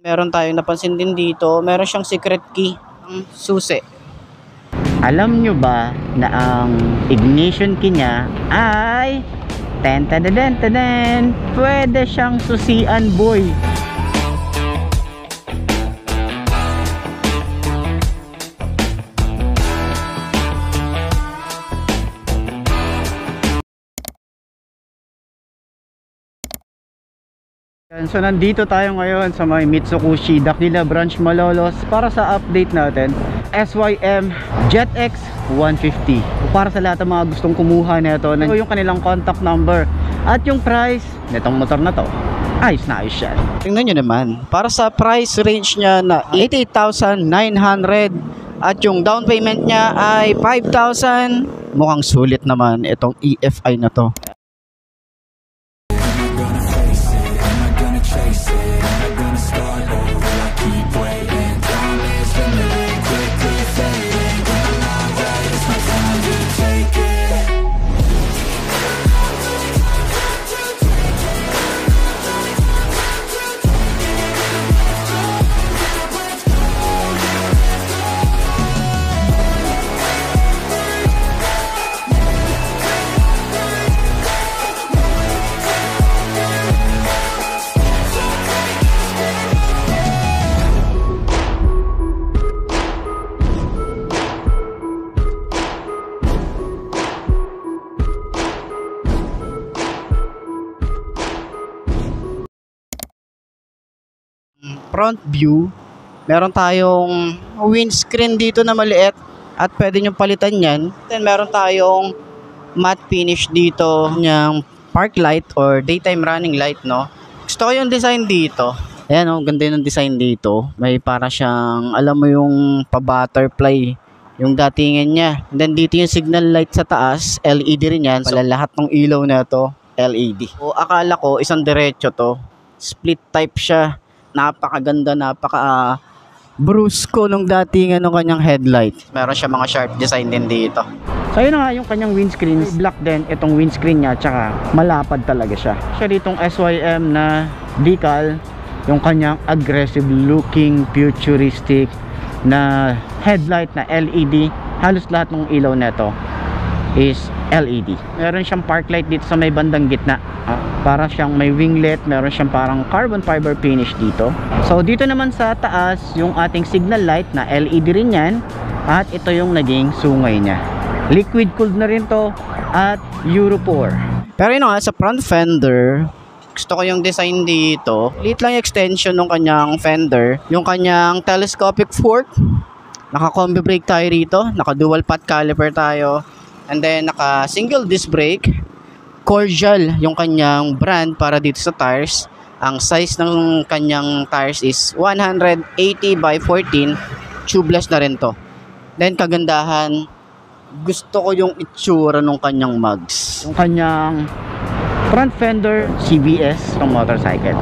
Meron tayong napansin din dito, meron siyang secret key ng susi. Alam nyo ba na ang ignition key niya ay pwede siyang susian, boy. So nandito tayo ngayon sa may Mitsukushi Dakila Branch Malolos para sa update natin SYM JetX 150. Para sa lahat ng mga gustong kumuha nito, yung kanilang contact number at yung price nitong motor na to. Ayos na ayos yan. Tingnan nyo naman, para sa price range niya na 88,900 at yung down payment niya ay 5,000, mukhang sulit naman itong EFI na to. Front view, meron tayong windscreen dito na maliit at pwede nyo palitan yan. Then meron tayong matte finish dito ng park light or daytime running light, no? Gusto ko yung design dito. Ayan, oh, ganda yung design dito. May para siyang, alam mo yung pa-butterfly yung datingan niya. And then dito yung signal light sa taas, LED rin yan. Pala lahat ng ilaw na to LED. O akala ko isang diretso to, split type siya. Napakaganda, brusco nung datingan ng kanyang headlight. Meron siya mga sharp design din dito. So yun na nga yung kanyang windscreen. Black din itong windscreen niya, tsaka malapad talaga siya. Siya ditong SYM na decal, yung kanyang aggressive looking futuristic na headlight na LED. Halos lahat ng ilaw neto is LED. Meron siyang park light dito sa may bandang gitna. Para siyang may winglet, meron siyang parang carbon fiber finish dito. So dito naman sa taas, yung ating signal light na LED rin yan. At ito yung naging sungay niya. Liquid cooled na rin to at Euro 4. Pero yun nga, sa front fender, gusto ko yung design dito. Liit lang yung extension ng kanyang fender. Yung kanyang telescopic fork. Naka-combi brake tayo rito. Naka-dual path caliper tayo. And then naka single disc brake. Cordial yung kanyang brand para dito sa tires. Ang size ng kanyang tires is 180 by 14. Tubeless na rin to. Then kagandahan, gusto ko yung itsura ng kanyang mugs. Yung kanyang front fender CBS ng motorcycle.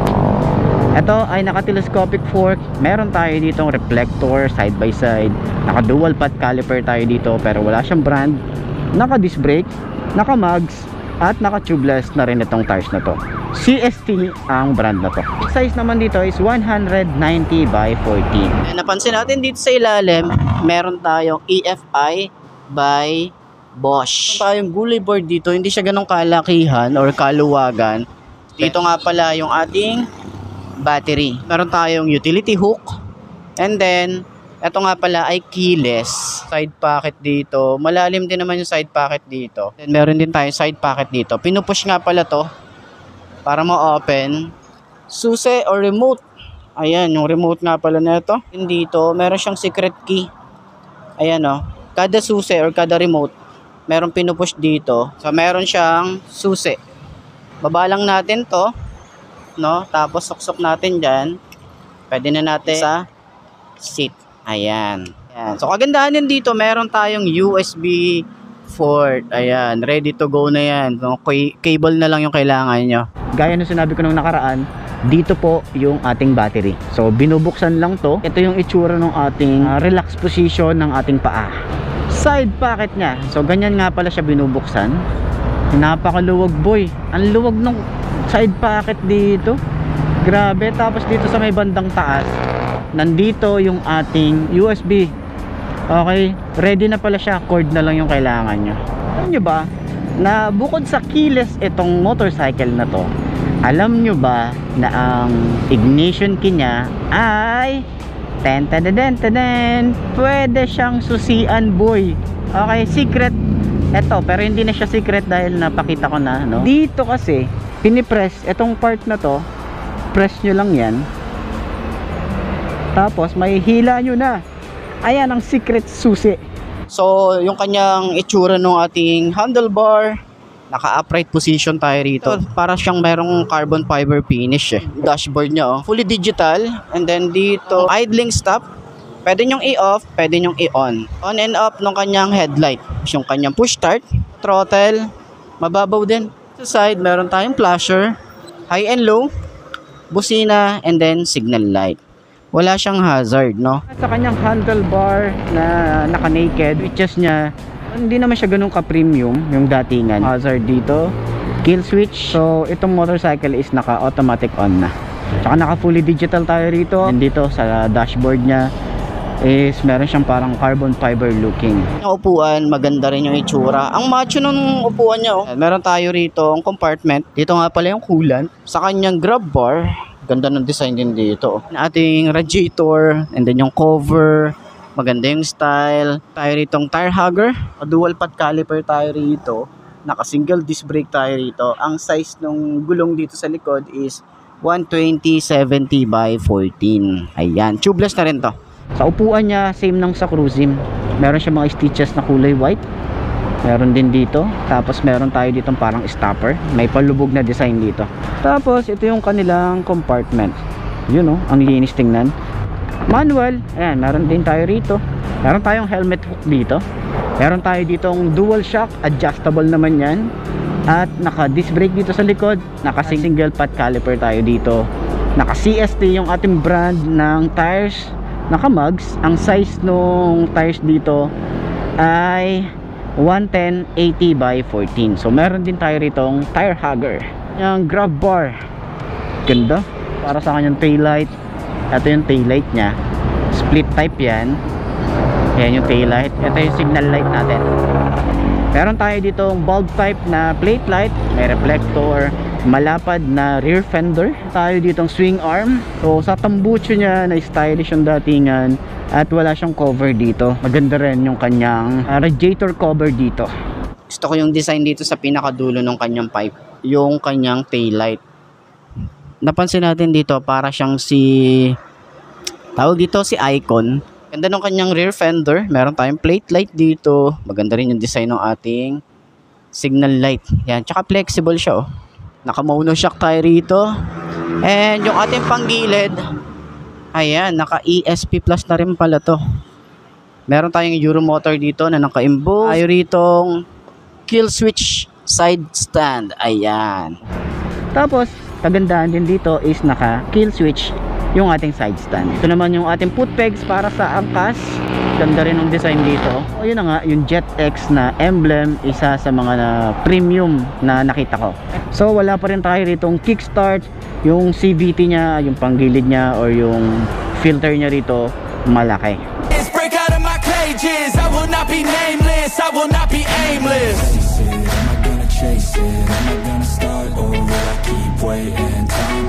Ito ay naka-telescopic fork. Meron tayo ditong reflector side by side. Naka-dual path caliper tayo dito pero wala siyang brand. Naka-disc brake, naka-mugs, at naka-tubeless na rin itong tires na to. CST ang brand na to. Size naman dito is 190 by 14. Napansin natin dito sa ilalim, meron tayong EFI by Bosch. Meron tayong gully board dito, hindi siya ganong kalakihan or kaluwagan. Dito nga pala yung ating battery. Meron tayong utility hook. And then, ito nga pala ay keyless. Side pocket dito. Malalim din naman yung side pocket dito. Then meron din tayong side pocket dito. Pinupush nga pala to para ma-open. Susi or remote. Ayan, yung remote nga pala na ito. Dito, meron siyang secret key. Ayan o. Kada susi or kada remote, meron pinupush dito. So meron siyang susi. Baba lang natin to, no? Tapos suksok natin dyan. Pwede na natin sa seat. Ayan. Ayan. So kagandahan din dito, meron tayong USB port. Ayan, ready to go na yan. So, cable na lang yung kailangan nyo. Gaya ng sinabi ko nung nakaraan, dito po yung ating battery. So binubuksan lang to. Ito yung itsura ng ating relax position ng ating paa. Side pocket niya. So ganyan nga pala siya binubuksan. Napakaluwag, boy. Ang luwag ng side pocket dito. Grabe. Tapos dito sa may bandang taas, nandito yung ating USB. Okay, ready na pala siya. Cord na lang yung kailangan nyo. Alam nyo ba na bukod sa keyless itong motorcycle na to, alam nyo ba na ang ignition key niya ay pwede siyang susian, boy. Okay, secret eto, pero hindi na siya secret dahil napakita ko na, no? Dito kasi pinipress itong part na to, press nyo lang yan, tapos may hila nyo na. Ayan ang secret susi. So, yung kanyang itsura ng ating handlebar, naka-upright position tayo rito. Para siyang merong carbon fiber finish eh. Dashboard niya, oh, fully digital. And then dito, idling stop. Pwede nyong i-off, pwede nyong i-on. On and off ng kanyang headlight. Yung kanyang push start, throttle, mababaw din. Sa side, meron tayong flasher, high and low, busina, and then signal light. Wala siyang hazard, no? Sa kanyang handlebar na naka-naked, switches niya, hindi naman siya ganun ka-premium yung datingan. Hazard dito, kill switch. So, itong motorcycle is naka-automatic on na. Tsaka naka-fully digital tayo rito. And dito sa dashboard niya is meron siyang parang carbon fiber looking. Yung upuan, maganda rin yung itsura. Ang macho nung upuan niya, oh. Meron tayo rito ang compartment. Dito nga pala yung coolant. Sa kanyang grab bar, ganda ng design din dito. Ating radiator, and then yung cover, maganda yung style. Tayo ritong tire hugger, dual path caliper tayo rito. Naka single disc brake tayo rito. Ang size ng gulong dito sa likod is 120/70 by 14. Ayan, tubeless na rin to. Sa upuan niya, same ng sa Cruisim. Meron siya mga stitches na kulay white. Meron din dito. Tapos meron tayo ditong parang stopper. May palubog na design dito. Tapos ito yung kanilang compartment. Yun, oh, ang linis tingnan. Manual. Ayan, meron din tayo rito. Meron tayong helmet hook dito. Meron tayo ditong dual shock. Adjustable naman yan. At naka disc brake dito sa likod. Naka single path caliper tayo dito. Naka CST yung ating brand ng tires. Naka mugs. Ang size nung tires dito ay 110/80 by 14. So meron din tayo ritong tire hugger. Yung grab bar, ganda. Para sa kanyang taillight. Ito yung taillight nya, split type yan. Yan yung taillight. Ito yung signal light natin. Meron tayo ditong bulb type na plate light. May reflector. Malapad na rear fender. Tayo ditong swing arm. So sa tambucho nya na stylish yung datingan. At wala siyang cover dito. Maganda rin yung kanyang radiator cover dito. Gusto ko yung design dito sa pinakadulo ng kanyang pipe. Yung kanyang taillight. Napansin natin dito, para siyang tawag dito si Icon. Ganda ng kanyang rear fender. Meron tayong plate light dito. Maganda rin yung design ng ating signal light. Yan, tsaka flexible siya, oh. Naka-mono shock tayo rito. And yung ating panggilid, ayan, naka ESP Plus na rin pala to. Meron tayong Euromotor dito na naka-emboss. Tayo ritong kill switch side stand. Ayan. Tapos kagandahan din dito is naka kill switch yung ating side stand. Ito naman yung ating foot pegs para sa angkas. Ganda rin yung design dito. O yun na nga, yung JetX na emblem, isa sa mga premium na nakita ko. So wala pa rin tayo ritong kickstart. Yung CVT niya, yung panggilid niya, or yung filter niya rito, malaki. Break out of my cages. I will not be nameless. I will not be aimless. Am I gonna chase it? Am I gonna start, or will I keep waiting? Time